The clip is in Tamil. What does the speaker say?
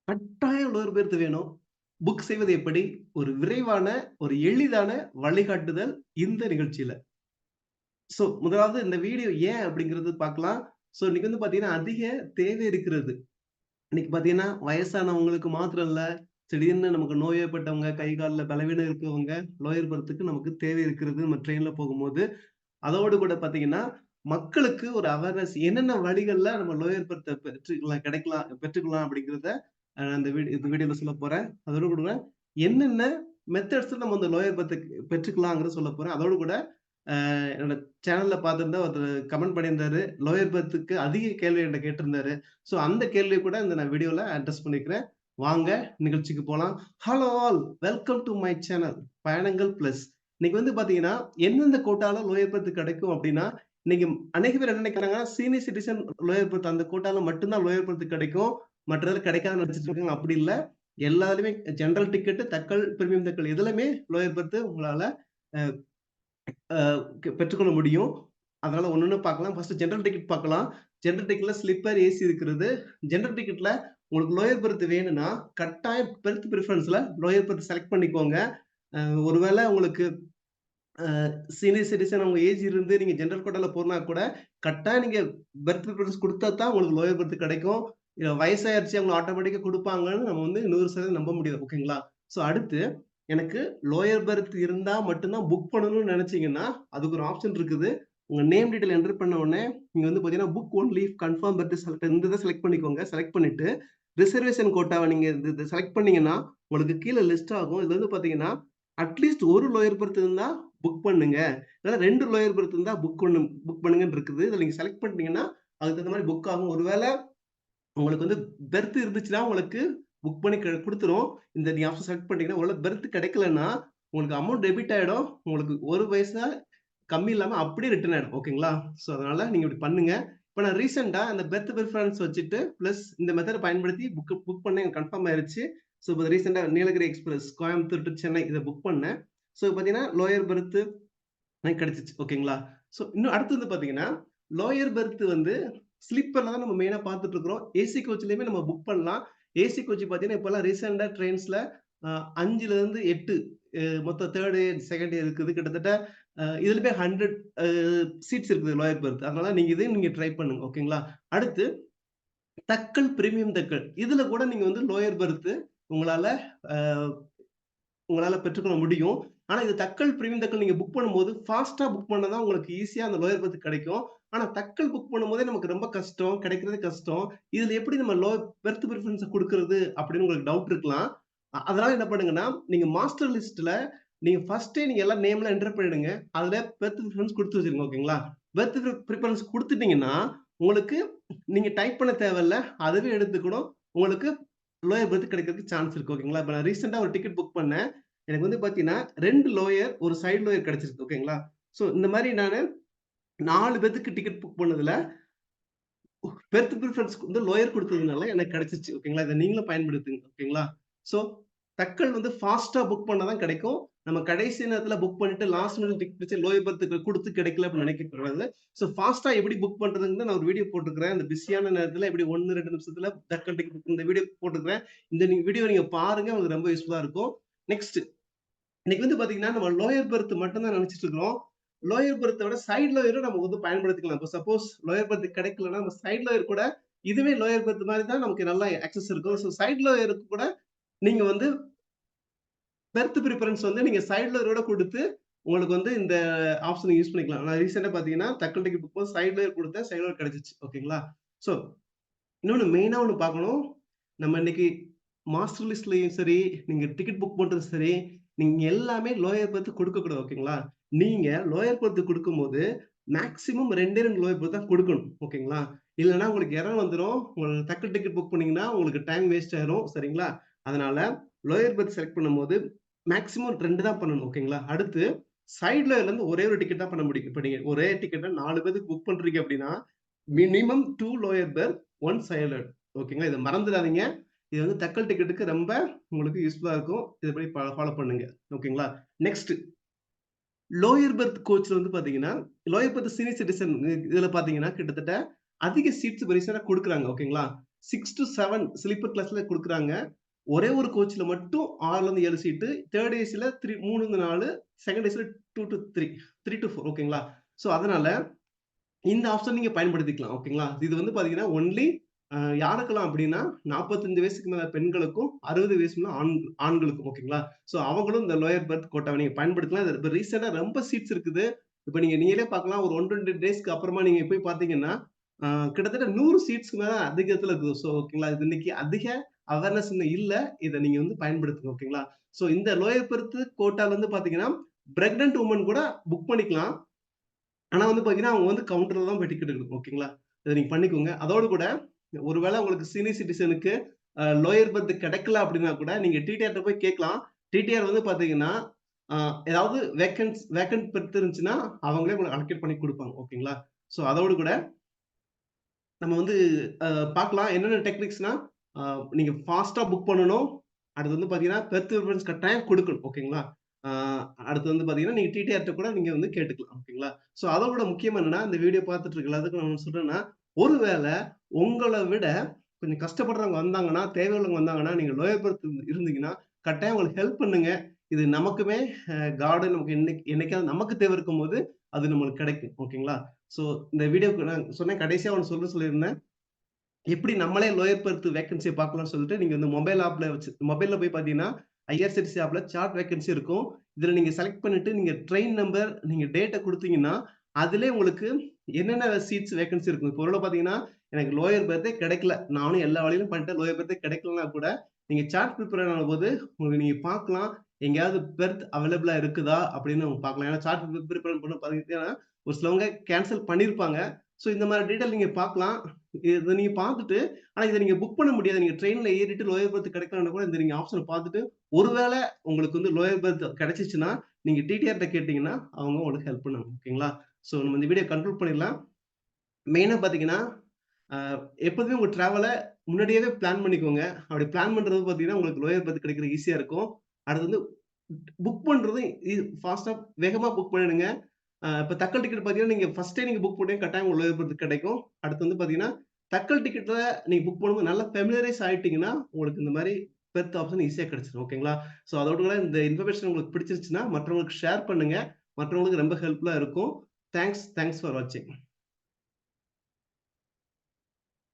கட்டாயம் லோயர் பெர்த் வேணும். புக் செய்வது எப்படி? ஒரு விரைவான, ஒரு எளிதான வழிகாட்டுதல் இந்த நிகழ்ச்சியில. முதலாவது இந்த வீடியோ ஏன் அப்படிங்கிறது பார்க்கலாம். இன்னைக்கு வந்து பார்த்தீங்கன்னா, அதிக தேவை இருக்கிறது. இன்னைக்கு பார்த்தீங்கன்னா, வயசானவங்களுக்கு மாத்திரம் இல்ல, திடீர்னு நமக்கு நோய்வாய்ப்பட்டவங்க, கை கால்ல பலவீனம் இருக்கவங்க, லோயர் பெர்த்துக்கு நமக்கு தேவை இருக்கிறது நம்ம ட்ரெயின்ல போகும்போது. அதோடு கூட பார்த்தீங்கன்னா, மக்களுக்கு ஒரு அவேர்னஸ் என்னென்ன வழிகள்ல நம்ம லோயர் பெர்த்த பெற்றுக்கலாம் அப்படிங்கிறத இந்த வீடியோல சொல்லப் போறேன். அதோட கூட என்னென்ன மெத்தட்ஸ்ல நம்ம இந்த லோயர் பெர்த்த பெற்றுக்கலாங்கிறத சொல்லப் போறேன். அதோடு கூட என்னோட சேனல்ல பார்த்திருந்தா ஒருத்தர் கமெண்ட் பண்ணியிருந்தாரு. லோயர் பெர்த்துக்கு அதிக கேள்வி என்ட்ட கேட்டிருந்தாரு. அந்த கேள்விய கூட நான் வீடியோல அட்ரஸ் பண்ணிக்கிறேன். வாங்க நிகழ்ச்சிக்கு போலாம். Hello all welcome do my channel பயணங்கள் பிளஸ். இன்னைக்கு வந்து பார்த்தீங்கன்னா, எந்தெந்த கோட்டால லோயர் பெர்த் கிடைக்கும் அப்டின்னா, இன்னைக்கு அநேக பேர் என்ன நினைக்கிறாங்கன்னா, சீனியர் சிட்டிசன் லோயர் பெர்த் அந்த கோட்டால மட்டும் தான் லோயர் பெர்த் கிடைக்கும். மற்றதுல கிடைக்காதுன்னு நெனச்சுட்டு இருக்காங்க. அப்படி இல்ல. எல்லாத்துலயுமே general ticket, Tatkal, premium Tatkal எதுலயுமே லோயர் பெர்த் உங்களால அ அ பெற்றுக்கொள்ள முடியும். அதனால ஒண்ணொண்ணு பார்க்கலாம். ஃபர்ஸ்ட் ஜெனரல் டிக்கெட் பார்க்கலாம். ஜெனரல் டிக்கெட்ல ஸ்லீப்பர், ஏசி இருக்கிறது. ஜெனரல் டிக்கெட்ல உங்களுக்கு லோயர் பெர்த் வேணும்னா, கட்டாயம் பெர்த் பிரிஃபரன்ஸ்ல லோயர் பெர்த் செலக்ட் பண்ணிக்கோங்க. அ ஒருவேள உங்களுக்கு அ சீனியர் சிட்டிசன் உங்க ஏஜ் இருந்து நீங்க ஜெனரல் கோட்டால போனா கூட, கட்டாயம் நீங்க பெர்த் பிரிஃபரன்ஸ் குடுத்தா தான் உங்களுக்கு லோயர் பெர்த் கிடைக்கும். வயசாயிருச்சு அவங்க ஆட்டோமேட்டிக்கா குடுப்பாங்கன்னு நம்ம வந்து 100% நம்ப முடியாது. ஓகேங்களா? அடுத்து எனக்கு லோயர் பெர்த் இருந்தா மட்டும் தான் புக் பண்ணணும்னு நெனச்சீங்கன்னா, அதுக்கு ஒரு ஆப்ஷன் இருக்குது. உங்க நேம் டீட்டெயில் என்டர் பண்ண உடனே, நீங்க வந்து பார்த்தீங்கன்னா, book only confirm berth select இந்த இத செலக்ட் பண்ணிக்கோங்க. செலக்ட் பண்ணிட்டு, ரிசர்வேஷன் கோட்டாவ நீங்க இது செலக்ட் பண்ணீங்கன்னா, உங்களுக்கு கீழ லிஸ்ட் ஆகும். இதுல வந்து பார்த்தீங்கன்னா, அட்லீஸ்ட் 1 லோயர் பெர்த் இருந்தா புக் பண்ணுங்க. இல்ல 2 லோயர் பெர்த் இருந்தா புக் பண்ணுங்கன்னு இருக்குது. இத நீங்க செலக்ட் பண்ணிட்டீங்கன்னா, அதுக்கு தகுந்த மாரி புக் ஆகும். ஒருவேள உங்களுக்கு வந்து பெர்த் இருந்துச்சுன்னா, உங்களுக்கு புக் பண்ணி குடுத்துரும். இந்த நீங்க ஆப்ஷன் செலக்ட் பண்ணிட்டீங்கன்னா, ஒருவேள பெர்த் கிடைக்கலன்னா, உங்களுக்கு அமௌண்ட் டெபிட் ஆயிடும். உங்களுக்கு 1 பைசா கம்மி இல்லாம அப்படியே ரிட்டர்ன் ஆயிடும். ஓகேங்களா? அதனால நீங்க இப்படி பண்ணுங்க. இப்ப நான் ரீசென்ட்டா அந்த பெர்த் பிரிஃபரன்ஸ் வச்சுட்டு, பிளஸ் இந்த மெத்தட பயன்படுத்தி புக் பண்ணேன். எனக்கு கன்ஃபார்ம் ஆயிருச்சு. இப்ப ரீசென்ட்டா நீலகிரி எக்ஸ்பிரஸ் கோயம்புத்தூர் டூ சென்னை இத புக் பண்ணேன். பார்த்தீங்கன்னா, லோயர் பெர்த் எனக்கு கிடைச்சுச்சு. ஓகேங்களா? இன்னும் அடுத்து வந்து பார்த்தீங்கன்னா, லோயர் பெர்த் வந்து ஸ்லீப்பர்ல தான் நம்ம மெயினா பார்த்துட்டு இருக்கிறோம். ஏசி கோச்லயுமே நம்ம புக் பண்ணலாம். ஏசி கோச் பார்த்தீங்கன்னா, இப்பலாம் ரீசென்ட்டா ட்ரெயின்ஸ்ல அ 5லிருந்து 8 மொத்தம் 3 இயர், செகண்ட் இயர் இருக்குது. கிட்டத்தட்ட இதுலயுமே 100 அ சீட்ஸ் இருக்குது லோயர் பெர்த். அதனால இதையும் நீங்க ட்ரை பண்ணுங்க. ஓகேங்களா? அடுத்து தக்கல், பிரீமியம் தக்கல். இதுல கூட நீங்க வந்து லோயர் பெர்த் உங்களால அ உங்களால பெற்றுக்கொள்ள முடியும். ஆனா, இது தட்கல், பிரீமியம் தட்கல் நீங்க புக் பண்ணும்போது, ஃபாஸ்ட்டா புக் பண்ணா தான் உங்களுக்கு ஈஸியா அந்த லோயர் பெர்த் கிடைக்கும். ஆனா, தட்கல் புக் பண்ணும்போதே நமக்கு ரொம்ப கஷ்டம். கிடைக்கிறதே கஷ்டம். இதுல எப்படி நம்ம பெர்த் பிரிஃபரன்ஸ குடுக்குறது அப்படின்னு உங்களுக்கு டவுட் இருக்கலாம். அதனால என்ன பண்ணுங்கன்னா, நீங்க மாஸ்டர் லிஸ்ட்ல நீங்க ஃபர்ஸ்ட்டே நீங்க எல்லா நேம்லாம் என்டர் பண்ணிடுங்க. அதுல பெர்த் பிரிஃபரன்ஸ் குடுத்து வச்சுருங்க. ஓகேங்களா? பெர்த் பிரிஃபரன்ஸ் குடுத்துட்டீங்கன்னா, உங்களுக்கு நீங்க டைப் பண்ண தேவையில்ல. அதுவே எடுத்துக்கிடும். உங்களுக்கு லோயர் பெர்த் கிடைக்கிறதுக்கு சான்ஸ் இருக்கு. ஓகேங்களா? இப்ப நான் ரீசென்ட்டா ஒரு டிக்கெட் புக் பண்ணேன். எனக்கு வந்து பார்த்தீங்கன்னா, 2 லோயர், 1 சைட் லோயர் கிடைச்சிருக்கு. ஓகேங்களா? இந்த மாரி நானு 4 பேத்துக்கு டிக்கெட் புக் பண்ணதுல, பெர்த் பிரிஃபரன்ஸ் வந்து லோயர் குடுத்ததுனால எனக்கு கிடைச்சுச்சு. ஓகேங்களா? இத நீங்களும் பயன்படுத்துங்க. ஓகேங்களா? ஸோ தட்கல் வந்து ஃபாஸ்ட்டா புக் பண்ணா தான் கிடைக்கும். நம்ம கடைசி நேரத்துல புக் பண்ணிட்டு லாஸ்ட் மினிட்ல டிக்கெட் பிடிச்சு லோயர் பெர்த்துக்கு குடுத்து கிடைக்கல அப்படின்னு நினைக்கக்கூடாது. ஃபாஸ்ட்டா எப்படி புக் பண்றதுன்னு நான் ஒரு வீடியோ போட்டுருக்கிறேன். இந்த பிஸியான நேரத்துல எப்படி 1, 2 நிமிஷத்துல தட்கல் டிக்கெட் இந்த வீடியோ போட்டுருக்கிறேன். இந்த வீடியோ நீங்க பாருங்க. உங்களுக்கு ரொம்ப யூஸ்ஃபுல்லா இருக்கும். நெக்ஸ்ட் இன்னைக்கு வந்து பாத்தீங்கன்னா, நம்ம லோயர் பெர்த் மட்டும் தான் நெனச்சுட்டு இருக்கிறோம். லோயர் பெர்த்த விட சைட் லோயரும் நம்ம வந்து பயன்படுத்திக்கலாம். இப்ப சப்போஸ் லோயர் பெர்த் கிடைக்கலன்னா, நம்ம சைட் லோயர் கூட இதுவே லோயர் பெர்த் மாரி தான் நமக்கு நல்லா ஆக்சஸ் இருக்கும். சைட் லோயருக்கு கூட நீங்க வந்து பெர்த் பிரிஃபரன்ஸ் வந்து நீங்க சைட் லோயரோட குடுத்து, உங்களுக்கு வந்து இந்த ஆப்ஷன யூஸ் பண்ணிக்கலாம். நான் ரீசென்ட்டா பாத்தீங்கன்னா, தட்கல் டிக்கெட் புக் போது சைட் லோயர் குடுத்தேன். சைட் லோயர் கிடைச்சுச்சு. ஓகேங்களா? ஸோ இன்னொன்னு மெயினா ஒண்ணு பார்க்கணும். நம்ம இன்னைக்கு மாஸ்டர் லிஸ்ட்லயும் சரி, நீங்க டிக்கெட் புக் பண்றதும் சரி, நீங்க எல்லாமே லோயர் பெர்த் குடுக்கக்கூடாது. ஓகேங்களா? நீங்க லோயர் பெர்த் குடுக்கும்போது, மேக்ஸிமம் 2டே 2 லோயர் பெர்த் தான் குடுக்கணும். ஓகேங்களா? இல்லன்னா உங்களுக்கு எரர் வந்துரும். உங்களுக்கு டக்கு டிக்கெட் புக் பண்ணீங்கன்னா, உங்களுக்கு டைம் வேஸ்ட் ஆயிரும். சரிங்களா? அதனால லோயர் பெர்த் செலக்ட் பண்ணும்போது, மேக்ஸிமம் 2 தான் பண்ணணும். ஓகேங்களா? அடுத்து சைட் லோயர்லருந்து ஒரே ஒரு டிக்கெட் தான் பண்ண முடியும். இப்ப நீங்க ஒரே டிக்கெட்ட 4 பேத்துக்கு புக் பண்றீங்க அப்படின்னா, மினிமம் 2 லோயர் பெர்த், 1 சைலண்ட். ஓகேங்களா? இத மறந்துடாதீங்க. இது வந்து தட்கல் டிக்கெட்டுக்கு ரொம்ப உங்களுக்கு யூஸ்ஃபுல்லா இருக்கும். இதுபடி ஃபாலோ பண்ணுங்க. ஓகேங்களா? நெக்ஸ்ட் லோயர் பெர்த் கோச்ல வந்து பாத்தீங்கன்னா, லோயர் பெர்த் சீனியர் சிட்டிசன் இதுல பாத்தீங்கன்னா, கிட்டத்தட்ட அதிக சீட்ஸ் ரீசென்ட்டா குடுக்குறாங்க. ஓகேங்களா? 6 to 7 ஸ்லீப்பர் கிளாஸ்ல குடுக்குறாங்க. ஒரே ஒரு கோச்ல மட்டும் 6ல இருந்து 7 சீட்டு. 3 ஏசில 3ல 4, செகண்ட் ஏசில 2 to 3, 3 to 4 ஓகேங்களா? சோ அதனால இந்த ஆப்ஷன் நீங்க பயன்படுத்திக்கலாம். ஓகேங்களா? இது வந்து பாத்தீங்கன்னா, ஒன்லி யாருக்கெல்லாம் அப்டின்னா, 45 வயசுக்கு மேல பெண்களுக்கும், 60 வயசுக்கு மேல ஆண்களுக்கும். ஓகேங்களா? சோ அவங்களும் இந்த லோயர் பெர்த் கோட்டாவ நீங்க பயன்படுத்தலாம். இது இப்ப ரீசென்ட்டா ரொம்ப சீட்ஸ் இருக்குது. இப்ப நீங்களே பார்க்கலாம். ஒரு 120 டேஸ்க்கு அப்புறமா நீங்க போய் பார்த்தீங்கன்னா, அ கிட்டத்தட்ட 100 சீட்ஸ்க்கு மேல அதிகத்துல இருக்குது. சோ ஓகேங்களா? இது இன்னைக்கு அதிக அவேர்னஸ் இன்னும் இல்ல. இத நீங்க வந்து பயன்படுத்துங்க. ஓகேங்களா? சோ இந்த லோயர் பெர்த் கோட்டால வந்து பார்த்தீங்கன்னா, பிரெக்னன்ட் வுமன் கூட புக் பண்ணிக்கலாம். ஆனா வந்து பார்த்தீங்கன்னா, அவங்க வந்து கவுண்டர்ல தான் போய் டிக்கெட் எடுக்கணும். ஓகேங்களா? இத நீங்க பண்ணிக்கோங்க. அதோடு கூட ஒருவேள உங்களுக்கு சீனியர் சிட்டிசனுக்கு லோயர் பெர்த் கிடைக்கல அப்டின்னா கூட, நீங்க டிடிஆர்ட்ட போய் கேட்கலாம். டிடிஆர் வந்து பார்த்தீங்கன்னா, அ ஏதாவது வேக்கன்ட் பெர்த் இருந்துச்சுன்னா, அவங்களே உங்களுக்கு அலோகேட் பண்ணி குடுப்பாங்க. ஓகேங்களா? சோ அதோடு கூட நம்ம வந்து அ பார்க்கலாம். என்னென்ன டெக்னிக்ஸ்னா, அ நீங்க ஃபாஸ்ட்டா புக் பண்ணணும். அடுத்து வந்து பார்த்தீங்கன்னா, பெர்த் ப்ரிஃபரன்ஸ் கட்டாயம் குடுக்கணும். ஓகேங்களா? ஆ அடுத்து வந்து பார்த்தீங்கன்னா, நீங்க டிடிஆர்ட்ட கூட நீங்க வந்து கேட்டுக்கலாம். ஓகேங்களா? ஸோ அதோட முக்கியம் என்னன்னா, இந்த வீடியோ பார்த்துட்டு இருக்க எல்லாத்துக்கும் நான் ஒண்ணு சொல்றேன்னா, ஒருவேள உங்கள விட கொஞ்சம் கஷ்டப்படுறவங்க வந்தாங்கன்னா, தேவையுள்ளவங்க வந்தாங்கன்னா, நீங்க லோயர் பெர்த் இருந்தீங்கன்னா, கட்டாயம் அவங்களுக்கு ஹெல்ப் பண்ணுங்க. இது நமக்குமே காட் நமக்கு என்னைக்காவது நமக்கு தேவை இருக்கும்போது, அது நம்மளுக்கு கிடைக்கும். ஓகேங்களா? ஸோ இந்த வீடியோக்கு நான் சொன்னேன் கடைசியா ஒண்ணு சொல்லியிருந்தேன். எப்படி நம்மளே லோயர் பெர்த் வேக்கன்சிய பார்க்கலாம்னு சொல்லிட்டு, நீங்க வந்து மொபைல்ல போய் பார்த்தீங்கன்னா, ஐஆர்சிடிசி ஆப்ல சார்ட் வேக்கன்சி இருக்கும். இதுல நீங்க செலக்ட் பண்ணிட்டு, நீங்க ட்ரெயின் நம்பர், நீங்க டேட்ட குடுத்தீங்கன்னா, அதிலே உங்களுக்கு என்னென்ன சீட்ஸ் வேக்கன்சி இருக்கும். இப்போ ஒருவேள பார்த்தீங்கன்னா, எனக்கு லோயர் பெர்த்தே கிடைக்கல. நானும் எல்லா வழியிலும் பண்ணிட்டேன். லோயர் பெர்த்தே கிடைக்கலன்னா கூட, நீங்க சார்ட் ப்ரிப்பேர் ஆகும்போது, உங்களுக்கு நீங்க பார்க்கலாம். எங்கேயாவது பெர்த் அவைலபிளா இருக்குதா? அப்படின்னு நம்ம பார்க்கலாம். ஏன்னா சார்ட் ப்ரிப்பேர் பண்ண பார்த்தீங்கன்னா, ஒரு சிலவங்க கேன்சல் பண்ணியிருப்பாங்க. ஸோ இந்த மாரி டீட்டெயில் நீங்க பார்க்கலாம். இத நீங்க பார்த்துட்டு, ஆனா இத நீங்க புக் பண்ண முடியாது. நீங்க ட்ரெயின்ல ஏறிட்டு லோயர் பெர்த் கிடைக்கலன்னா கூட இந்த நீங்க ஆப்ஷன பார்த்துட்டு, ஒருவேள உங்களுக்கு வந்து லோயர் பெர்த் கிடைச்சுச்சுன்னா, நீங்க டிடிஆர்ட்ட கேட்டீங்கன்னா, அவங்க உங்களுக்கு ஹெல்ப் பண்ணுவாங்க. ஓகேங்களா? ஸோ நம்ம இந்த வீடியோ கன்க்ளூட் பண்ணிடலாம். மெயினா பார்த்தீங்கன்னா, அ எப்போதுமே உங்க டிராவல முன்னாடியாவே பிளான் பண்ணிக்கோங்க. அப்படி பிளான் பண்றது பார்த்தீங்கன்னா, உங்களுக்கு லோயர் பெர்த் கிடைக்கிறது ஈஸியா இருக்கும். அடுத்து வந்து புக் பண்றது ஃபாஸ்ட்டா வேகமா புக் பண்ணிடுங்க. இப்ப தக்கல் டிக்கெட் பார்த்தீங்கன்னா, நீங்க ஃபர்ஸ்ட்டே நீங்க புக் பண்ணீங்க கட்டாயம் உங்களுக்கு லோயர் பெர்த் கிடைக்கும். அடுத்து வந்து பார்த்தீங்கன்னா, தக்கல் டிக்கெட்ல நீங்க புக் பண்ணும்போது நல்லா ஃபெமிலியரைஸ் ஆயிட்டீங்கன்னா, உங்களுக்கு இந்த மாரி பெர்த் ஆப்ஷன் ஈஸியா கிடைச்சிரும். ஓகேங்களா? ஸோ அதோட கூட இந்த இன்ஃபர்மேஷன் உங்களுக்கு பிடிச்சிருச்சுன்னா, மற்றவங்களுக்கு ஷேர் பண்ணுங்க. மற்றவங்களுக்கு ரொம்ப ஹெல்ப்ஃபுல்லா இருக்கும். தேங்க்ஸ் ஃபார் வாட்சிங்.